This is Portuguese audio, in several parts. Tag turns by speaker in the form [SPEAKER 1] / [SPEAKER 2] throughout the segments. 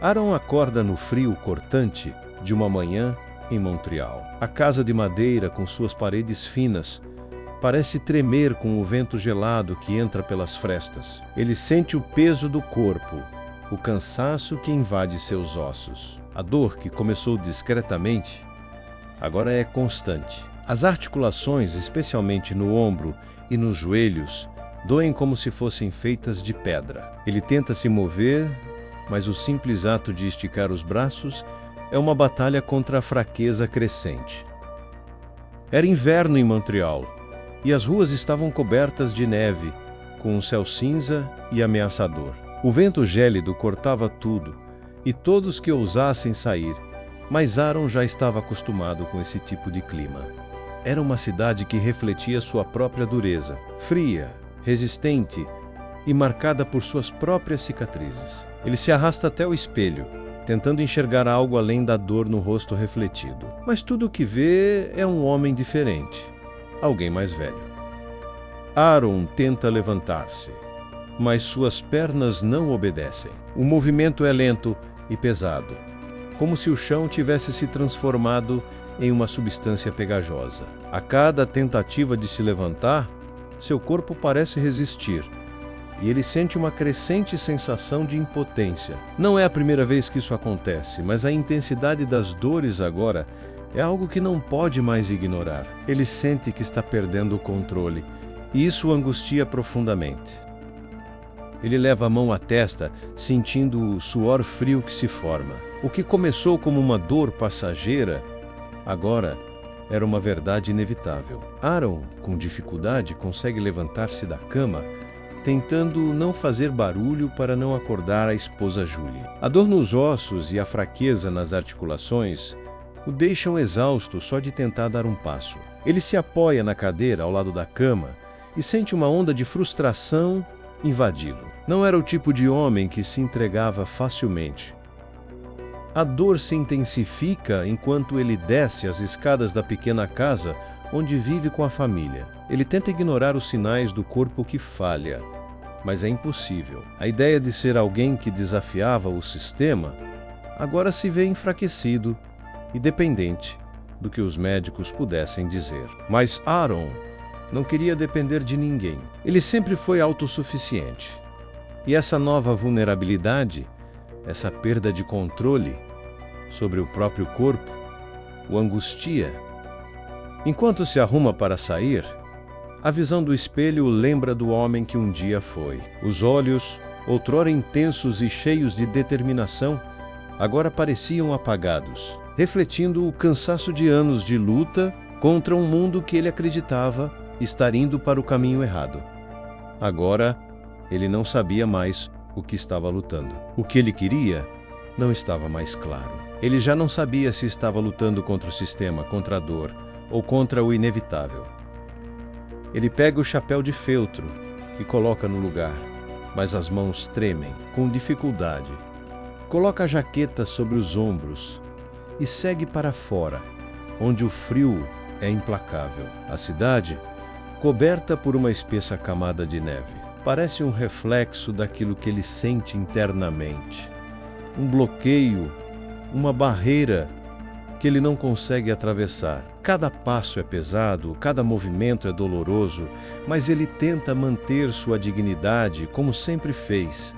[SPEAKER 1] Aaron acorda no frio cortante de uma manhã em Montreal. A casa de madeira, com suas paredes finas, parece tremer com o vento gelado que entra pelas frestas. Ele sente o peso do corpo, o cansaço que invade seus ossos. A dor, que começou discretamente, agora é constante. As articulações, especialmente no ombro e nos joelhos, doem como se fossem feitas de pedra. Ele tenta se mover, mas o simples ato de esticar os braços é uma batalha contra a fraqueza crescente. Era inverno em Montreal, e as ruas estavam cobertas de neve, com um céu cinza e ameaçador. O vento gélido cortava tudo, e todos que ousassem sair, mas Aaron já estava acostumado com esse tipo de clima. Era uma cidade que refletia sua própria dureza, fria, resistente e marcada por suas próprias cicatrizes. Ele se arrasta até o espelho, tentando enxergar algo além da dor no rosto refletido. Mas tudo o que vê é um homem diferente, alguém mais velho. Aaron tenta levantar-se, mas suas pernas não obedecem. O movimento é lento e pesado, como se o chão tivesse se transformado em uma substância pegajosa. A cada tentativa de se levantar, seu corpo parece resistir, e ele sente uma crescente sensação de impotência. Não é a primeira vez que isso acontece, mas a intensidade das dores agora é algo que não pode mais ignorar. Ele sente que está perdendo o controle, e isso o angustia profundamente. Ele leva a mão à testa, sentindo o suor frio que se forma. O que começou como uma dor passageira, agora era uma verdade inevitável. Aaron, com dificuldade, consegue levantar-se da cama, tentando não fazer barulho para não acordar a esposa Julie. A dor nos ossos e a fraqueza nas articulações o deixam exausto só de tentar dar um passo. Ele se apoia na cadeira ao lado da cama e sente uma onda de frustração invadi-lo. Não era o tipo de homem que se entregava facilmente. A dor se intensifica enquanto ele desce as escadas da pequena casa onde vive com a família. Ele tenta ignorar os sinais do corpo que falha, mas é impossível. A ideia de ser alguém que desafiava o sistema agora se vê enfraquecido e dependente do que os médicos pudessem dizer. Mas Aaron não queria depender de ninguém. Ele sempre foi autossuficiente. E essa nova vulnerabilidade, essa perda de controle sobre o próprio corpo, o angustia. Enquanto se arruma para sair, a visão do espelho o lembra do homem que um dia foi. Os olhos, outrora intensos e cheios de determinação, agora pareciam apagados, refletindo o cansaço de anos de luta contra um mundo que ele acreditava estar indo para o caminho errado. Agora, ele não sabia mais o que estava lutando. O que ele queria não estava mais claro. Ele já não sabia se estava lutando contra o sistema, contra a dor ou contra o inevitável. Ele pega o chapéu de feltro e coloca no lugar, mas as mãos tremem com dificuldade. Coloca a jaqueta sobre os ombros e segue para fora, onde o frio é implacável. A cidade, coberta por uma espessa camada de neve, parece um reflexo daquilo que ele sente internamente. Um bloqueio, uma barreira que ele não consegue atravessar. Cada passo é pesado, cada movimento é doloroso, mas ele tenta manter sua dignidade como sempre fez.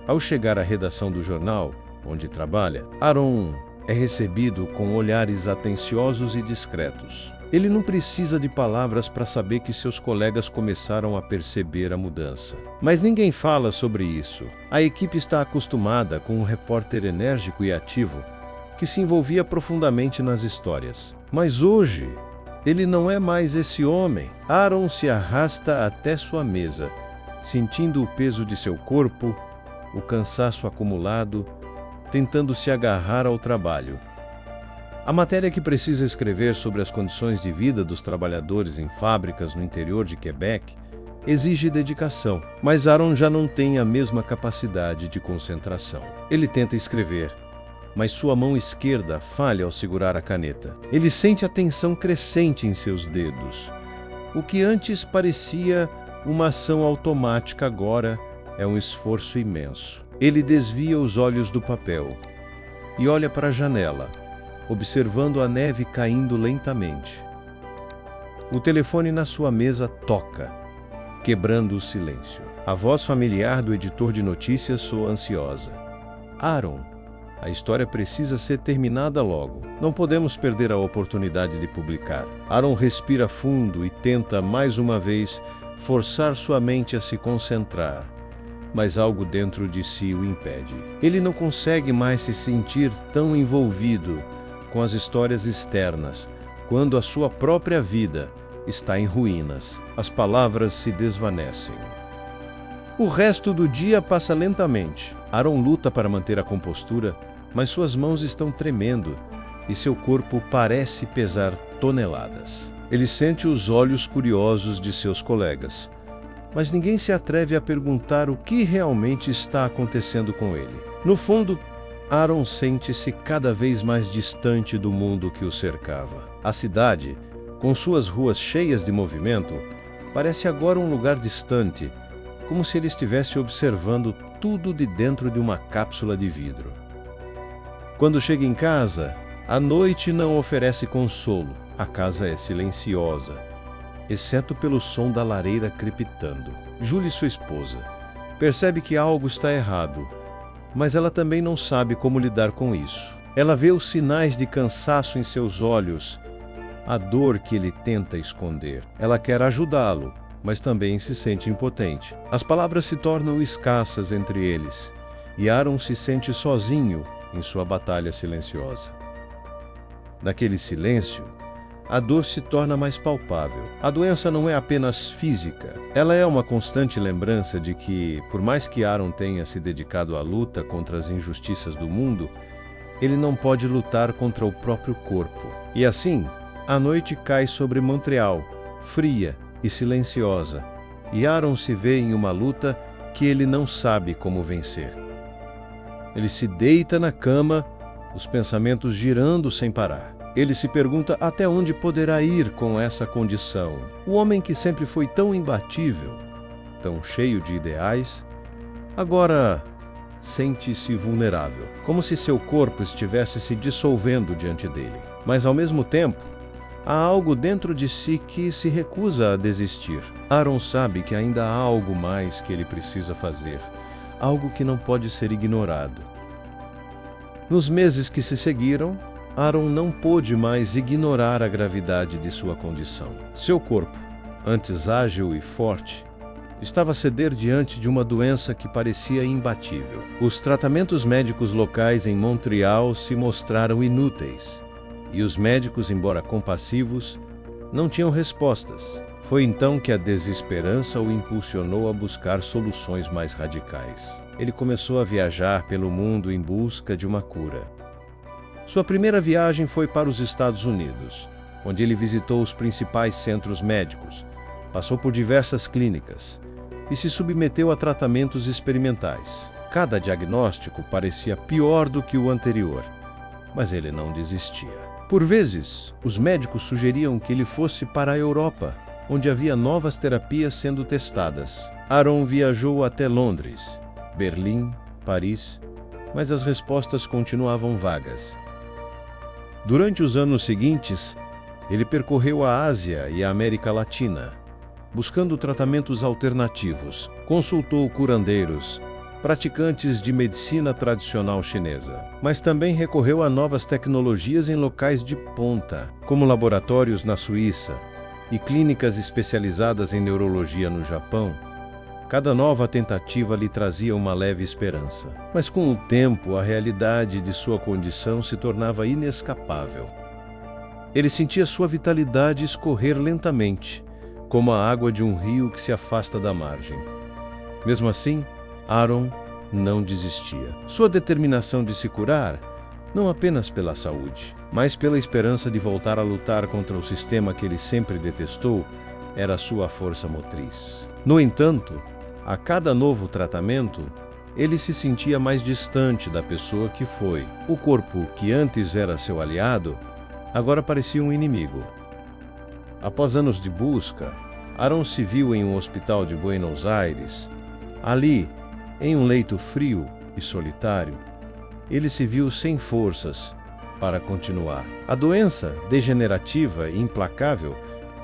[SPEAKER 1] Ao chegar à redação do jornal, onde trabalha, Aaron é recebido com olhares atenciosos e discretos. Ele não precisa de palavras para saber que seus colegas começaram a perceber a mudança. Mas ninguém fala sobre isso. A equipe está acostumada com um repórter enérgico e ativo que se envolvia profundamente nas histórias. Mas hoje, ele não é mais esse homem. Aaron se arrasta até sua mesa, sentindo o peso de seu corpo, o cansaço acumulado, tentando se agarrar ao trabalho. A matéria que precisa escrever sobre as condições de vida dos trabalhadores em fábricas no interior de Quebec exige dedicação, mas Aaron já não tem a mesma capacidade de concentração. Ele tenta escrever, mas sua mão esquerda falha ao segurar a caneta. Ele sente a tensão crescente em seus dedos. O que antes parecia uma ação automática agora é um esforço imenso. Ele desvia os olhos do papel e olha para a janela, observando a neve caindo lentamente. O telefone na sua mesa toca, quebrando o silêncio. A voz familiar do editor de notícias soa ansiosa. Aaron, a história precisa ser terminada logo. Não podemos perder a oportunidade de publicar. Aaron respira fundo e tenta, mais uma vez, forçar sua mente a se concentrar. Mas algo dentro de si o impede. Ele não consegue mais se sentir tão envolvido com as histórias externas, quando a sua própria vida está em ruínas. As palavras se desvanecem. O resto do dia passa lentamente. Aaron luta para manter a compostura, mas suas mãos estão tremendo e seu corpo parece pesar toneladas. Ele sente os olhos curiosos de seus colegas, mas ninguém se atreve a perguntar o que realmente está acontecendo com ele. No fundo, Aaron sente-se cada vez mais distante do mundo que o cercava. A cidade, com suas ruas cheias de movimento, parece agora um lugar distante, como se ele estivesse observando tudo de dentro de uma cápsula de vidro. Quando chega em casa, a noite não oferece consolo. A casa é silenciosa, exceto pelo som da lareira crepitando. Julie, sua esposa, percebe que algo está errado, mas ela também não sabe como lidar com isso. Ela vê os sinais de cansaço em seus olhos, a dor que ele tenta esconder. Ela quer ajudá-lo, mas também se sente impotente. As palavras se tornam escassas entre eles, e Aaron se sente sozinho em sua batalha silenciosa. Naquele silêncio, a dor se torna mais palpável. A doença não é apenas física, ela é uma constante lembrança de que, por mais que Aaron tenha se dedicado à luta contra as injustiças do mundo, ele não pode lutar contra o próprio corpo. E assim, a noite cai sobre Montreal, fria e silenciosa, e Aaron se vê em uma luta que ele não sabe como vencer. Ele se deita na cama, os pensamentos girando sem parar. Ele se pergunta até onde poderá ir com essa condição. O homem que sempre foi tão imbatível, tão cheio de ideais, agora sente-se vulnerável, como se seu corpo estivesse se dissolvendo diante dele. Mas ao mesmo tempo, há algo dentro de si que se recusa a desistir. Aaron sabe que ainda há algo mais que ele precisa fazer, algo que não pode ser ignorado. Nos meses que se seguiram, Aaron não pôde mais ignorar a gravidade de sua condição. Seu corpo, antes ágil e forte, estava a ceder diante de uma doença que parecia imbatível. Os tratamentos médicos locais em Montreal se mostraram inúteis, e os médicos, embora compassivos, não tinham respostas. Foi então que a desesperança o impulsionou a buscar soluções mais radicais. Ele começou a viajar pelo mundo em busca de uma cura. Sua primeira viagem foi para os Estados Unidos, onde ele visitou os principais centros médicos, passou por diversas clínicas e se submeteu a tratamentos experimentais. Cada diagnóstico parecia pior do que o anterior, mas ele não desistia. Por vezes, os médicos sugeriam que ele fosse para a Europa, onde havia novas terapias sendo testadas. Aaron viajou até Londres, Berlim, Paris, mas as respostas continuavam vagas. Durante os anos seguintes, ele percorreu a Ásia e a América Latina, buscando tratamentos alternativos. Consultou curandeiros, praticantes de medicina tradicional chinesa, mas também recorreu a novas tecnologias em locais de ponta, como laboratórios na Suíça e clínicas especializadas em neurologia no Japão. Cada nova tentativa lhe trazia uma leve esperança, mas com o tempo a realidade de sua condição se tornava inescapável. Ele sentia sua vitalidade escorrer lentamente, como a água de um rio que se afasta da margem. Mesmo assim, Aaron não desistia. Sua determinação de se curar, não apenas pela saúde, mas pela esperança de voltar a lutar contra o sistema que ele sempre detestou, era sua força motriz. No entanto, a cada novo tratamento, ele se sentia mais distante da pessoa que foi. O corpo, que antes era seu aliado, agora parecia um inimigo. Após anos de busca, Aaron se viu em um hospital de Buenos Aires. Ali, em um leito frio, e solitário, ele se viu sem forças para continuar. A doença, degenerativa e implacável,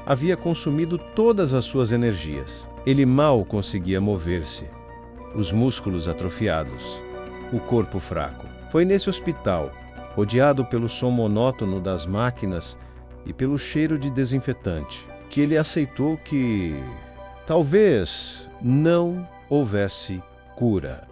[SPEAKER 1] havia consumido todas as suas energias. Ele mal conseguia mover-se, os músculos atrofiados, o corpo fraco. Foi nesse hospital, rodeado pelo som monótono das máquinas e pelo cheiro de desinfetante, que ele aceitou que talvez não houvesse cura.